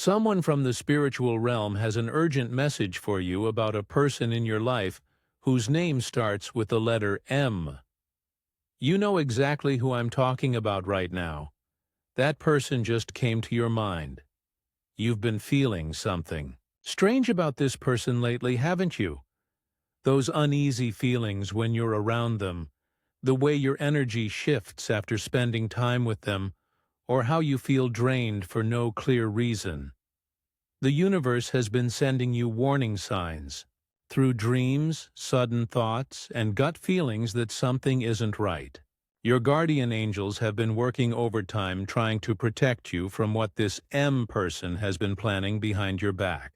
Someone from the spiritual realm has an urgent message for you about a person in your life whose name starts with the letter M. You know exactly who I'm talking about right now. That person just came to your mind. You've been feeling something strange about this person lately, haven't you? Those uneasy feelings when you're around them, the way your energy shifts after spending time with them, or how you feel drained for no clear reason. The universe has been sending you warning signs through dreams, sudden thoughts, and gut feelings that something isn't right. Your guardian angels have been working overtime trying to protect you from what this M person has been planning behind your back.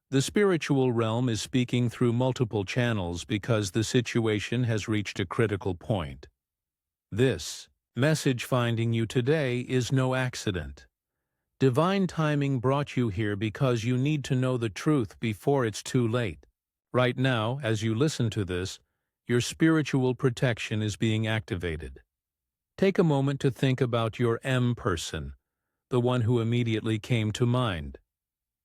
The spiritual realm is speaking through multiple channels because the situation has reached a critical point. This message finding you today is no accident. Divine timing brought you here because you need to know the truth before it's too late. Right now, as you listen to this, your spiritual protection is being activated. Take a moment to think about your M person, the one who immediately came to mind.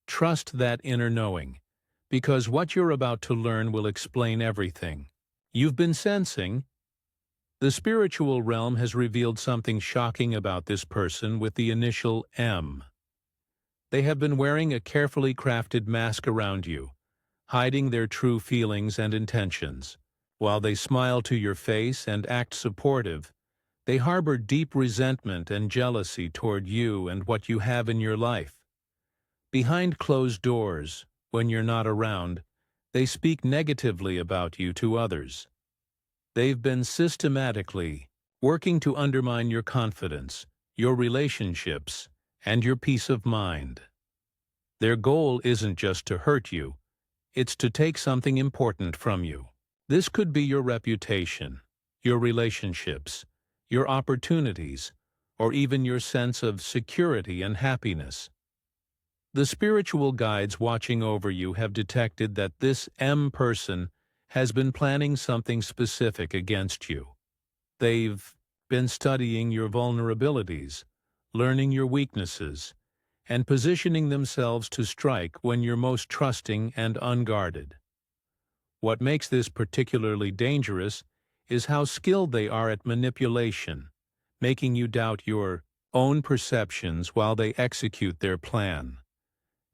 Trust that inner knowing, because what you're about to learn will explain everything. You've been sensing. The spiritual realm has revealed something shocking about this person with the initial M. They have been wearing a carefully crafted mask around you, hiding their true feelings and intentions. While they smile to your face and act supportive, they harbor deep resentment and jealousy toward you and what you have in your life. Behind closed doors, when you're not around, they speak negatively about you to others. They've been systematically working to undermine your confidence, your relationships, and your peace of mind. Their goal isn't just to hurt you, it's to take something important from you. This could be your reputation, your relationships, your opportunities, or even your sense of security and happiness. The spiritual guides watching over you have detected that this M person has been planning something specific against you. They've been studying your vulnerabilities, learning your weaknesses, and positioning themselves to strike when you're most trusting and unguarded. What makes this particularly dangerous is how skilled they are at manipulation, making you doubt your own perceptions while they execute their plan.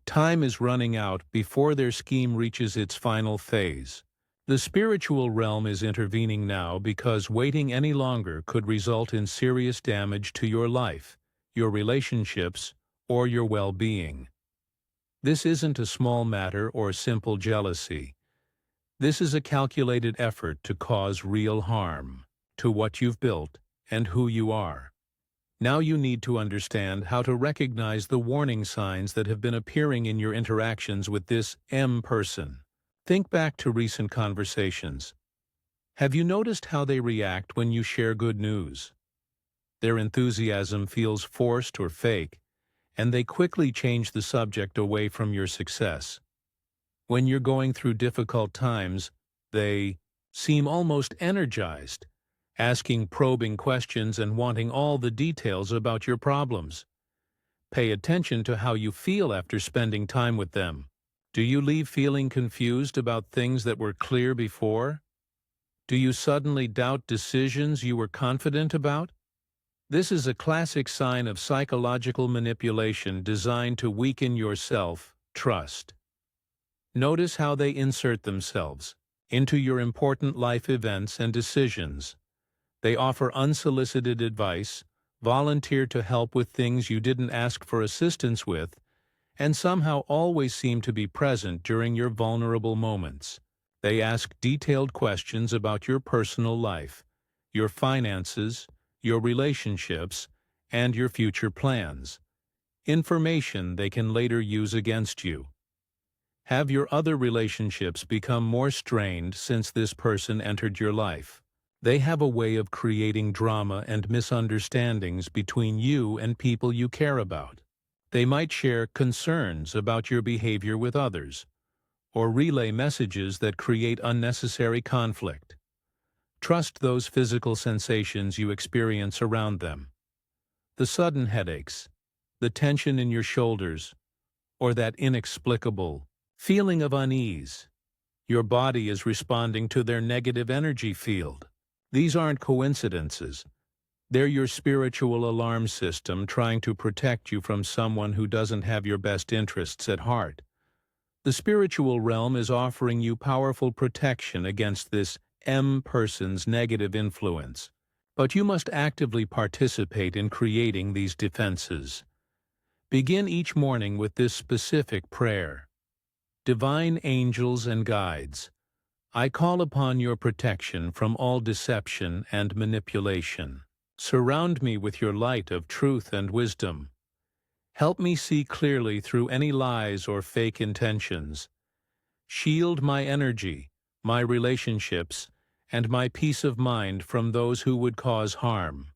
Time is running out before their scheme reaches its final phase. The spiritual realm is intervening now because waiting any longer could result in serious damage to your life, your relationships, or your well-being. This isn't a small matter or simple jealousy. This is a calculated effort to cause real harm to what you've built and who you are. Now you need to understand how to recognize the warning signs that have been appearing in your interactions with this M person. Think back to recent conversations. Have you noticed how they react when you share good news? Their enthusiasm feels forced or fake, and they quickly change the subject away from your success. When you're going through difficult times, they seem almost energized, asking probing questions and wanting all the details about your problems. Pay attention to how you feel after spending time with them. Do you leave feeling confused about things that were clear before? Do you suddenly doubt decisions you were confident about? This is a classic sign of psychological manipulation designed to weaken your self-trust. Notice how they insert themselves into your important life events and decisions. They offer unsolicited advice, volunteer to help with things you didn't ask for assistance with, and somehow always seem to be present during your vulnerable moments. They ask detailed questions about your personal life, your finances, your relationships, and your future plans. Information they can later use against you. Have your other relationships become more strained since this person entered your life? They have a way of creating drama and misunderstandings between you and people you care about. They might share concerns about your behavior with others, or relay messages that create unnecessary conflict. Trust those physical sensations you experience around them. The sudden headaches, the tension in your shoulders, or that inexplicable feeling of unease. Your body is responding to their negative energy field. These aren't coincidences. They're your spiritual alarm system trying to protect you from someone who doesn't have your best interests at heart. The spiritual realm is offering you powerful protection against this M person's negative influence, but you must actively participate in creating these defenses. Begin each morning with this specific prayer. Divine angels and guides, I call upon your protection from all deception and manipulation. Surround me with your light of truth and wisdom. Help me see clearly through any lies or fake intentions. Shield my energy, my relationships, and my peace of mind from those who would cause harm.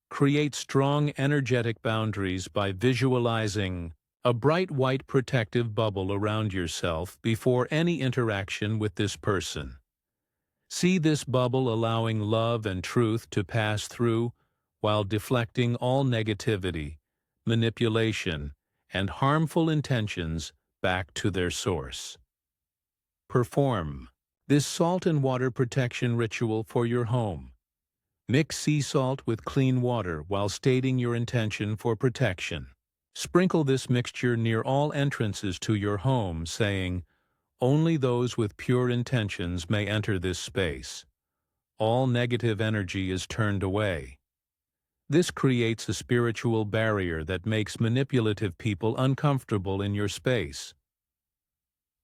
Create strong energetic boundaries by visualizing a bright white protective bubble around yourself before any interaction with this person. See this bubble allowing love and truth to pass through while deflecting all negativity, manipulation, and harmful intentions back to their source. Perform this salt and water protection ritual for your home. Mix sea salt with clean water while stating your intention for protection. Sprinkle this mixture near all entrances to your home, saying, "Only those with pure intentions may enter this space. All negative energy is turned away." This creates a spiritual barrier that makes manipulative people uncomfortable in your space.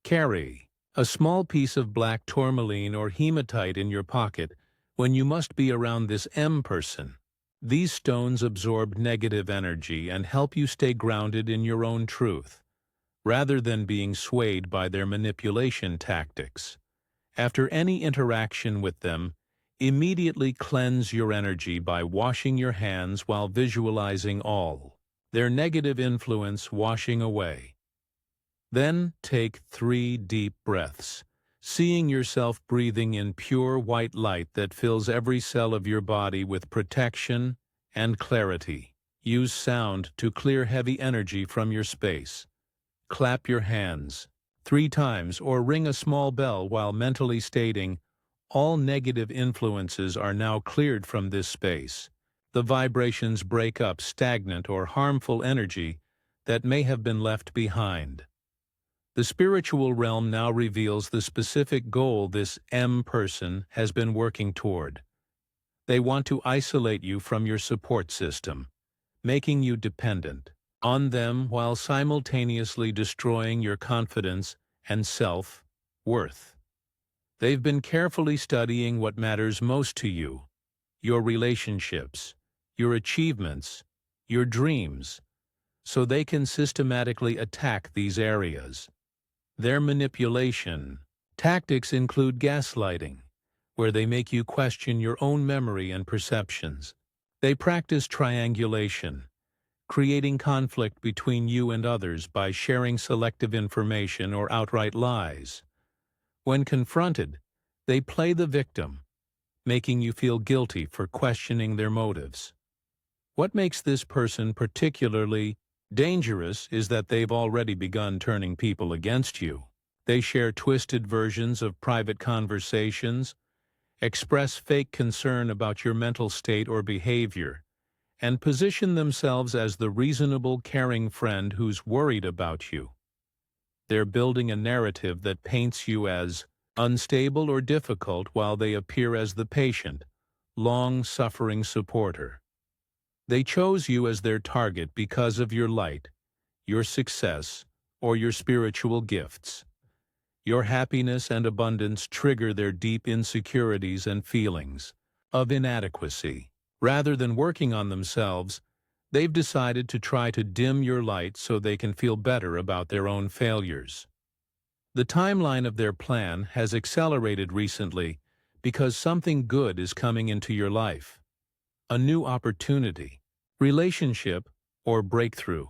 Carry a small piece of black tourmaline or hematite in your pocket when you must be around this M person. These stones absorb negative energy and help you stay grounded in your own truth, rather than being swayed by their manipulation tactics. After any interaction with them, immediately cleanse your energy by washing your hands while visualizing all their negative influence washing away. Then take 3 deep breaths, seeing yourself breathing in pure white light that fills every cell of your body with protection and clarity. Use sound to clear heavy energy from your space. Clap your hands 3 times or ring a small bell while mentally stating, "All negative influences are now cleared from this space." The vibrations break up stagnant or harmful energy that may have been left behind. The spiritual realm now reveals the specific goal this M person has been working toward. They want to isolate you from your support system, making you dependent on them while simultaneously destroying your confidence and self-worth. They've been carefully studying what matters most to you, your relationships, your achievements, your dreams, so they can systematically attack these areas. Their manipulation tactics include gaslighting, where they make you question your own memory and perceptions. They practice triangulation, creating conflict between you and others by sharing selective information or outright lies. When confronted, they play the victim, making you feel guilty for questioning their motives. What makes this person particularly dangerous is that they've already begun turning people against you. They share twisted versions of private conversations, express fake concern about your mental state or behavior, and position themselves as the reasonable, caring friend who's worried about you. They're building a narrative that paints you as unstable or difficult while they appear as the patient, long-suffering supporter. They chose you as their target because of your light, your success, or your spiritual gifts. Your happiness and abundance trigger their deep insecurities and feelings of inadequacy. Rather than working on themselves, they've decided to try to dim your light so they can feel better about their own failures. The timeline of their plan has accelerated recently because something good is coming into your life. A new opportunity, relationship, or breakthrough.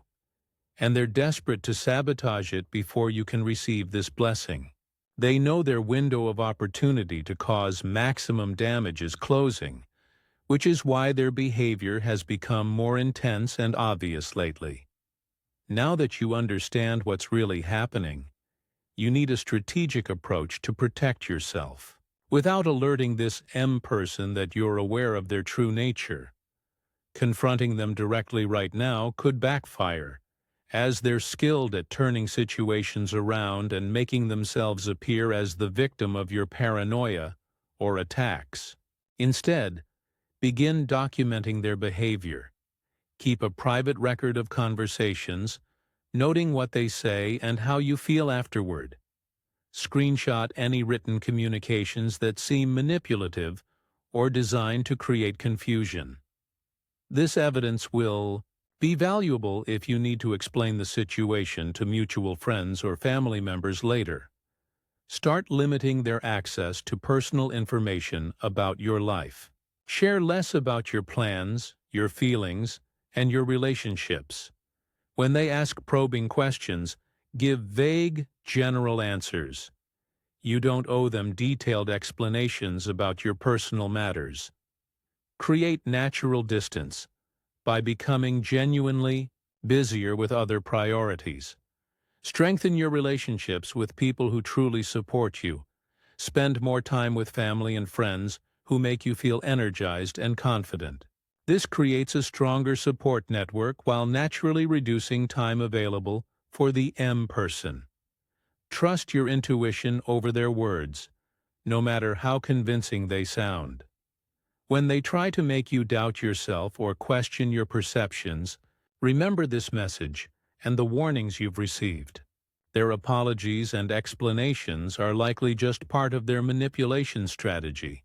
And they're desperate to sabotage it before you can receive this blessing. They know their window of opportunity to cause maximum damage is closing, which is why their behavior has become more intense and obvious lately. Now that you understand what's really happening, you need a strategic approach to protect yourself. Without alerting this M person that you're aware of their true nature, confronting them directly right now could backfire, as they're skilled at turning situations around and making themselves appear as the victim of your paranoia or attacks. Instead, begin documenting their behavior. Keep a private record of conversations, noting what they say and how you feel afterward. Screenshot any written communications that seem manipulative or designed to create confusion. This evidence will be valuable if you need to explain the situation to mutual friends or family members later. Start limiting their access to personal information about your life. Share less about your plans, your feelings, and your relationships. When they ask probing questions, give vague, general answers. You don't owe them detailed explanations about your personal matters. Create natural distance by becoming genuinely busier with other priorities. Strengthen your relationships with people who truly support you. Spend more time with family and friends who make you feel energized and confident. This creates a stronger support network while naturally reducing time available for the M person. Trust your intuition over their words, no matter how convincing they sound. When they try to make you doubt yourself or question your perceptions, remember this message and the warnings you've received. Their apologies and explanations are likely just part of their manipulation strategy.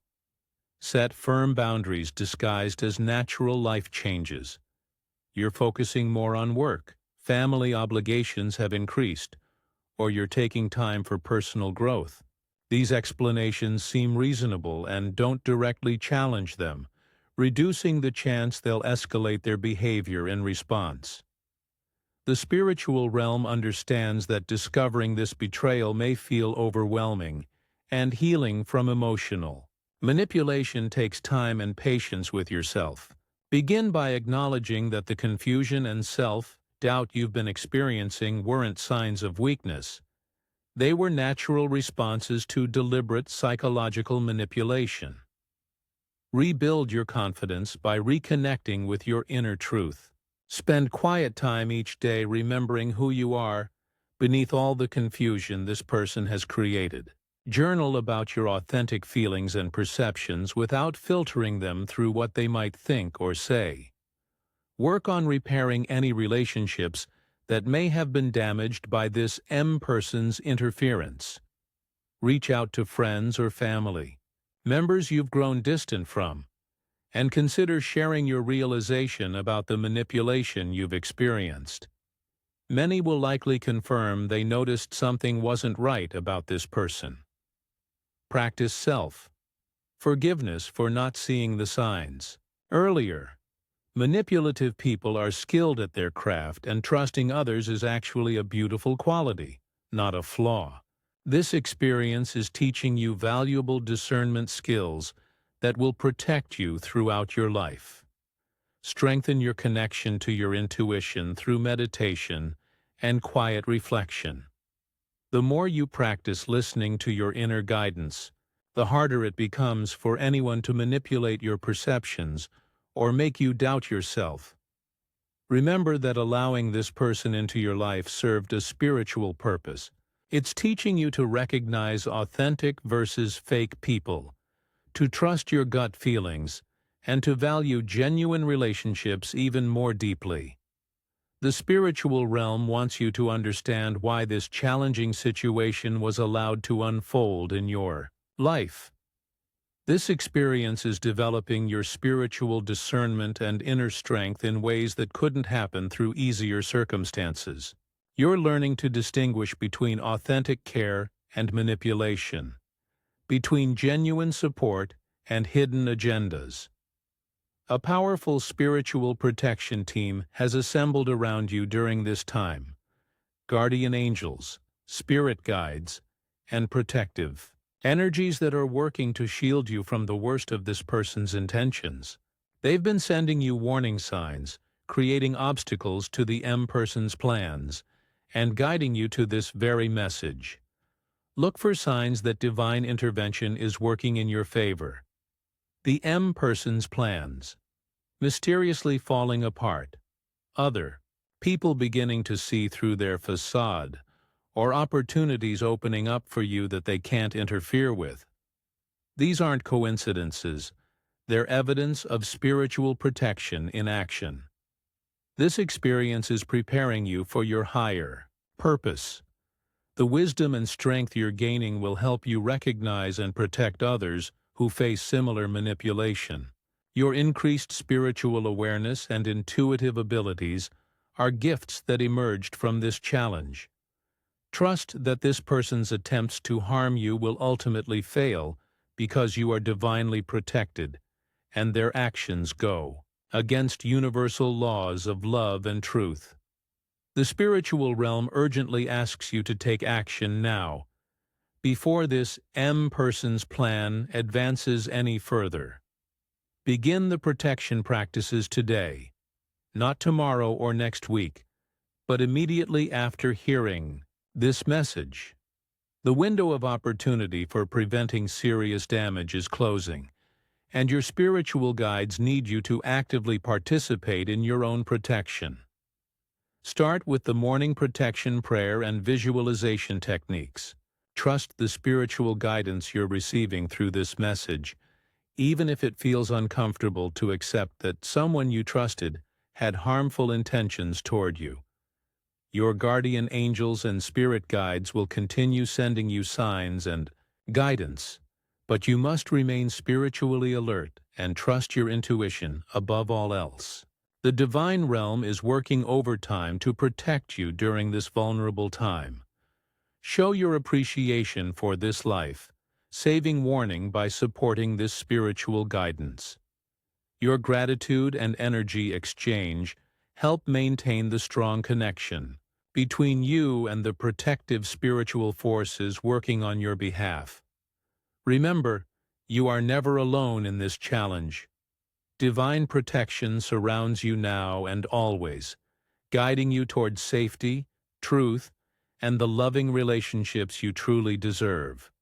Set firm boundaries disguised as natural life changes. You're focusing more on work, family obligations have increased, or you're taking time for personal growth. These explanations seem reasonable and don't directly challenge them, reducing the chance they'll escalate their behavior in response. The spiritual realm understands that discovering this betrayal may feel overwhelming, and healing from emotional manipulation takes time and patience with yourself. Begin by acknowledging that the confusion and self-doubt you've been experiencing weren't signs of weakness. They were natural responses to deliberate psychological manipulation. Rebuild your confidence by reconnecting with your inner truth. Spend quiet time each day remembering who you are beneath all the confusion this person has created. Journal about your authentic feelings and perceptions without filtering them through what they might think or say. Work on repairing any relationships that may have been damaged by this M person's interference. Reach out to friends or family, members you've grown distant from, and consider sharing your realization about the manipulation you've experienced. Many will likely confirm they noticed something wasn't right about this person. Practice self-forgiveness for not seeing the signs earlier. Manipulative people are skilled at their craft, and trusting others is actually a beautiful quality, not a flaw. This experience is teaching you valuable discernment skills that will protect you throughout your life. Strengthen your connection to your intuition through meditation and quiet reflection. The more you practice listening to your inner guidance, the harder it becomes for anyone to manipulate your perceptions or make you doubt yourself. Remember that allowing this person into your life served a spiritual purpose. It's teaching you to recognize authentic versus fake people, to trust your gut feelings, and to value genuine relationships even more deeply. The spiritual realm wants you to understand why this challenging situation was allowed to unfold in your life. This experience is developing your spiritual discernment and inner strength in ways that couldn't happen through easier circumstances. You're learning to distinguish between authentic care and manipulation, between genuine support and hidden agendas. A powerful spiritual protection team has assembled around you during this time. Guardian angels, spirit guides, and protective energies that are working to shield you from the worst of this person's intentions. They've been sending you warning signs, creating obstacles to the M person's plans, and guiding you to this very message. Look for signs that divine intervention is working in your favor. The M person's plans. Mysteriously falling apart. Other. People beginning to see through their facade, or opportunities opening up for you that they can't interfere with. These aren't coincidences. They're evidence of spiritual protection in action. This experience is preparing you for your higher purpose. The wisdom and strength you're gaining will help you recognize and protect others who face similar manipulation. Your increased spiritual awareness and intuitive abilities are gifts that emerged from this challenge. Trust that this person's attempts to harm you will ultimately fail because you are divinely protected, and their actions go against universal laws of love and truth. The spiritual realm urgently asks you to take action now, before this M person's plan advances any further. Begin the protection practices today, not tomorrow or next week, but immediately after hearing this message. The window of opportunity for preventing serious damage is closing, and your spiritual guides need you to actively participate in your own protection. Start with the morning protection prayer and visualization techniques. Trust the spiritual guidance you're receiving through this message, even if it feels uncomfortable to accept that someone you trusted had harmful intentions toward you. Your guardian angels and spirit guides will continue sending you signs and guidance, but you must remain spiritually alert and trust your intuition above all else. The divine realm is working overtime to protect you during this vulnerable time. Show your appreciation for this life, saving warning by supporting this spiritual guidance. Your gratitude and energy exchange help maintain the strong connection between you and the protective spiritual forces working on your behalf. Remember, you are never alone in this challenge. Divine protection surrounds you now and always, guiding you towards safety, truth, and the loving relationships you truly deserve.